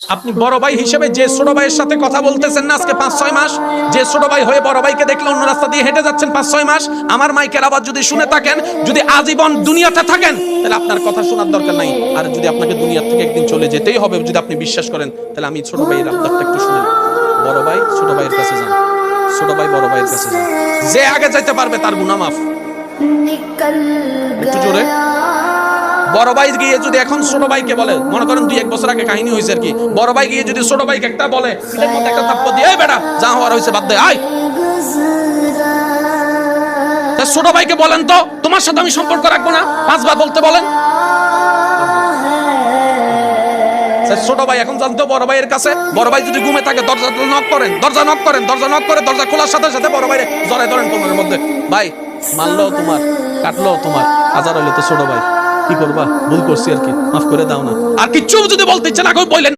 আপনি বড় ভাই হিসেবে যে ছোট ভাইয়ের সাথে কথা বলতেছেন না আজকে 5-6 মাস, যে ছোট ভাই হয়ে বড় ভাইকে দেখলে অন্য রাস্তা দিয়ে হেঁটে যাচ্ছেন 5-6 মাস, আমার মাইকের আওয়াজ যদি শুনে থাকেন, যদি আজীবন দুনিয়াতে থাকেন, তাহলে আপনার কথা শোনার দরকার নাই। আর যদি আপনাকে দুনিয়া থেকে একদিন চলে যেতেই হবে, যদি আপনি বিশ্বাস করেন, তাহলে আমি ছোট ভাইয়ের আবদারটা একটু শুনেন। বড় ভাই ছোট ভাইয়ের কাছে যান, ছোট ভাই বড় ভাইয়ের কাছে যান। যে আগে যাইতে পারবে তার গুনাহ মাফ। একটু জোরে। বড় ভাই গিয়ে যদি এখন ছোট ভাইকে বলে, মনে করেন 2-1 বছর আগে কাহিনী হয়েছে আর কি, বড় ভাই গিয়ে যদি ছোট ভাইকে একটা বলে, এর মধ্যে একটা থাপ্পড় দিয়ে, এই বেটা যা হওয়ার হয়েছে বাদ দে, আয়। ছোট ভাইকে বলেন তো, তোমার সাথে আমি সম্পর্ক রাখবো না, 5 বার বলতে বলেন। ছোট ভাই এখন জানতো বড় ভাইয়ের কাছে, বড় ভাই যদি ঘুমে থাকে দরজা নক করেন, দরজা নক করেন, দরজা নক করে দরজা খোলার সাথে সাথে বড় ভাইরে জড়ায় ধরেন কোমরের মধ্যে। ভাই মারলো তোমার, কাটলো তোমার, হাজার হইলে তো ছোট ভাই, কি করবা, ভুল করছি আর কি, মাফ করে দাও না। আর কিচ্ছু যদি বলতে ইচ্ছে না করে বললেন,